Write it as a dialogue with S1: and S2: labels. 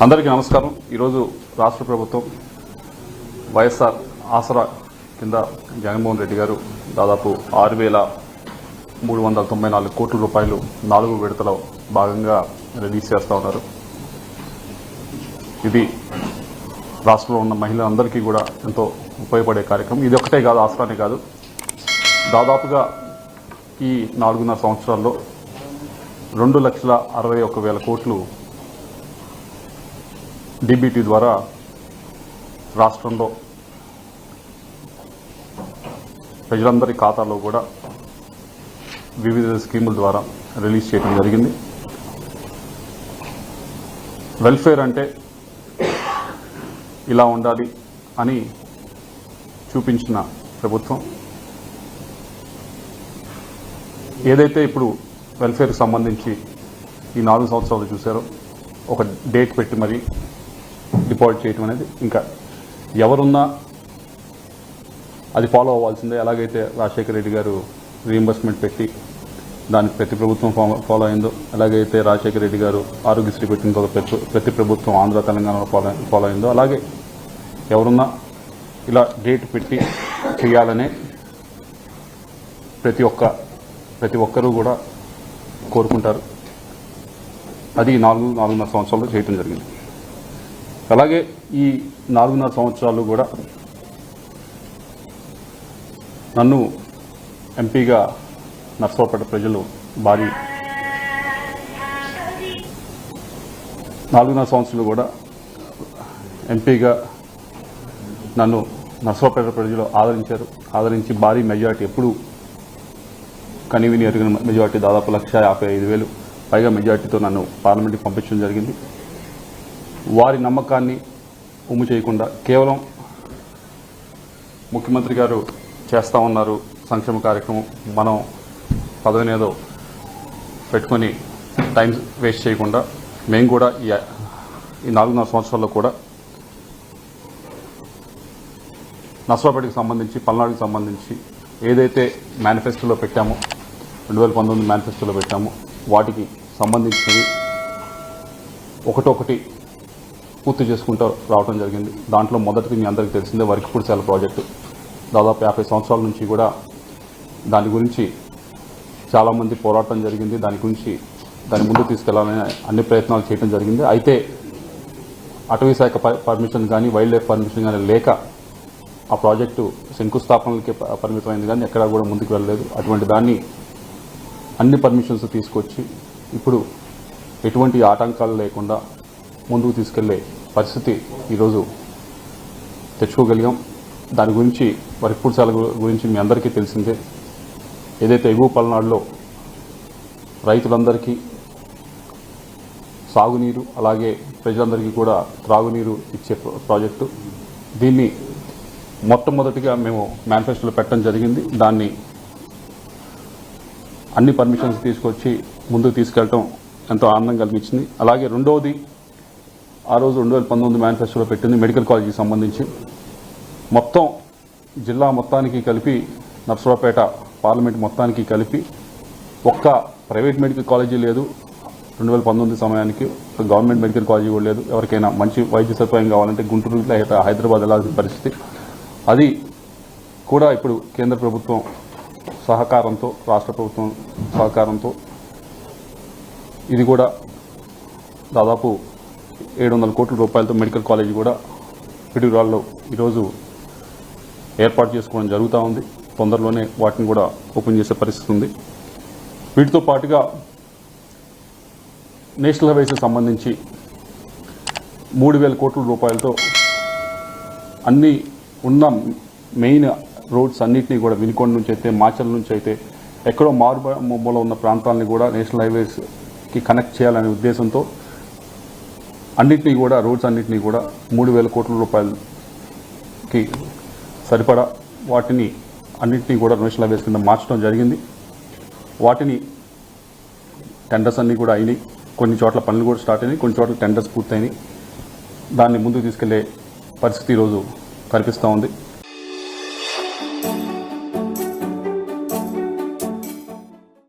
S1: అందరికీ నమస్కారం. ఈరోజు రాష్ట్ర ప్రభుత్వం వైఎస్ఆర్ ఆసరా కింద జగన్మోహన్ రెడ్డి గారు దాదాపు 6,394 కోట్ల రూపాయలు 4 విడతల భాగంగా రిలీజ్ చేస్తూ ఉన్నారు. ఇది రాష్ట్రంలో ఉన్న మహిళలందరికీ కూడా ఎంతో ఉపయోగపడే కార్యక్రమం. ఇది ఒకటే కాదు, ఆసరానే కాదు, దాదాపుగా ఈ 4.5 సంవత్సరాల్లో 2,61,000 కోట్లు డీబీటీ ద్వారా రాష్ట్రంలో ప్రజలందరి ఖాతాలో కూడా వివిధ స్కీముల ద్వారా రిలీజ్ చేయడం జరిగింది. వెల్ఫేర్ అంటే ఇలా ఉండాలి అని చూపించిన ప్రభుత్వం ఏదైతే ఇప్పుడు వెల్ఫేర్కి సంబంధించి ఈ 4 సంవత్సరాలు చూసారో ఒక డేట్ పెట్టి మరి డిపాజిట్ చేయటం అనేది ఇంకా ఎవరున్నా అది ఫాలో అవ్వాల్సిందే. ఎలాగైతే రాజశేఖర రెడ్డి గారు రీఎంబర్స్మెంట్ పెట్టి దానికి ప్రతి ప్రభుత్వం ఫాలో అయిందో, ఎలాగైతే రాజశేఖర రెడ్డి గారు ఆరోగ్యశ్రీ పెట్టిన తర్వాత ప్రతి ప్రభుత్వం ఆంధ్ర తెలంగాణలో ఫాలో అయిందో, అలాగే ఎవరున్నా ఇలా డేట్ పెట్టి చేయాలనే ప్రతి ఒక్కరూ కూడా కోరుకుంటారు. అది 4.5 సంవత్సరాల్లో చేయటం జరిగింది. అలాగే ఈ 4.5 సంవత్సరాలు కూడా నన్ను ఎంపీగా నర్సరావుపేట ప్రజలు 4.5 సంవత్సరాలు కూడా ఎంపీగా నన్ను నర్సరావుపేట ప్రజలు ఆదరించి భారీ మెజార్టీ, ఎప్పుడు కనివిని ఎరిగిన మెజార్టీ, దాదాపు 1,55,000 పైగా మెజార్టీతో నన్ను పార్లమెంట్కి పంపించడం జరిగింది. వారి నమ్మకాన్ని ఉమ్ము చేయకుండా కేవలం ముఖ్యమంత్రి గారు చేస్తూ ఉన్నారు సంక్షేమ కార్యక్రమం, మనం పదవినేదో పెట్టుకొని టైం వేస్ట్ చేయకుండా మేము కూడా ఈ 4.5 సంవత్సరాల్లో కూడా నర్సరావుపేటకి సంబంధించి, పల్నాడుకి సంబంధించి ఏదైతే మేనిఫెస్టోలో పెట్టామో, 2019 మేనిఫెస్టోలో పెట్టామో వాటికి సంబంధించినవి ఒకటొకటి పూర్తి చేసుకుంటూ రావడం జరిగింది. దాంట్లో మొదటిది మీ అందరికీ తెలిసిందే వరికిపూడిశాల ప్రాజెక్టు. దాదాపు 50 సంవత్సరాల నుంచి కూడా దాని గురించి చాలామంది పోరాటం జరిగింది. దాని ముందు తీసుకెళ్లాలని అన్ని ప్రయత్నాలు చేయడం జరిగింది. అయితే అటవీ శాఖ పర్మిషన్ కానీ, వైల్డ్ లైఫ్ పర్మిషన్ కానీ లేక ఆ ప్రాజెక్టు శంకుస్థాపనలకే పరిమితమైంది కానీ ఎక్కడా కూడా ముందుకు వెళ్ళలేదు. అటువంటి దాన్ని అన్ని పర్మిషన్స్ తీసుకొచ్చి ఇప్పుడు ఎటువంటి ఆటంకాలు లేకుండా ముందుకు తీసుకెళ్లే పరిస్థితి ఈరోజు తెచ్చుకోగలిగాం. దాని గురించి వరికిపూడిశాల గురించి మీ అందరికీ తెలిసిందే. ఏదైతే ఎగువ పల్నాడులో రైతులందరికీ సాగునీరు, అలాగే ప్రజలందరికీ కూడా త్రాగునీరు ఇచ్చే ప్రాజెక్టు, దీన్ని మొట్టమొదటిగా మేము మేనిఫెస్టోలో పెట్టడం జరిగింది. దాన్ని అన్ని పర్మిషన్స్ తీసుకొచ్చి ముందుకు తీసుకెళ్ళటం ఎంతో ఆనందం కలిగించింది. అలాగే రెండవది, ఆ రోజు 2019 మేనిఫెస్టోలో పెట్టింది మెడికల్ కాలేజీకి సంబంధించి మొత్తం జిల్లా మొత్తానికి కలిపి, నర్సరావుపేట పార్లమెంట్ మొత్తానికి కలిపి ఒక్క ప్రైవేట్ మెడికల్ కాలేజీ లేదు 2019 సమయానికి. గవర్నమెంట్ మెడికల్ కాలేజీ కూడా లేదు. ఎవరికైనా మంచి వైద్య సదుపాయం కావాలంటే గుంటూరు లేదా హైదరాబాద్ వెళ్ళాల్సిన పరిస్థితి. అది కూడా ఇప్పుడు కేంద్ర ప్రభుత్వం సహకారంతో, రాష్ట్ర ప్రభుత్వం సహకారంతో ఇది కూడా దాదాపు 700 కోట్ల రూపాయలతో మెడికల్ కాలేజీ కూడా పిడుగురాళ్ళలో ఈరోజు ఏర్పాటు చేసుకోవడం జరుగుతూ ఉంది. తొందరలోనే వాటిని కూడా ఓపెన్ చేసే పరిస్థితి ఉంది. వీటితో పాటుగా నేషనల్ హైవేస్కి సంబంధించి 3,000 కోట్ల రూపాయలతో అన్ని ఉన్న మెయిన్ రోడ్స్ అన్నింటినీ కూడా, వినుకొండ నుంచి అయితే, మాచల్ నుంచి అయితే, ఎక్కడో మారుమూల ఉన్న ప్రాంతాలని కూడా నేషనల్ హైవేస్కి కనెక్ట్ చేయాలనే ఉద్దేశంతో అన్నింటినీ కూడా, రోడ్స్ అన్నింటినీ కూడా 3,000 కోట్ల రూపాయలకి సరిపడా వాటిని అన్నింటినీ కూడా నేషనల్ హైవేస్ కింద మార్చడం జరిగింది. వాటిని టెండర్స్ అన్నీ కూడా అయినాయి. కొన్ని చోట్ల పనులు కూడా స్టార్ట్ అయినాయి, కొన్ని చోట్ల టెండర్స్ పూర్తయినాయి. దాన్ని ముందుకు తీసుకెళ్లే పరిస్థితి ఈరోజు కనిపిస్తూ ఉంది.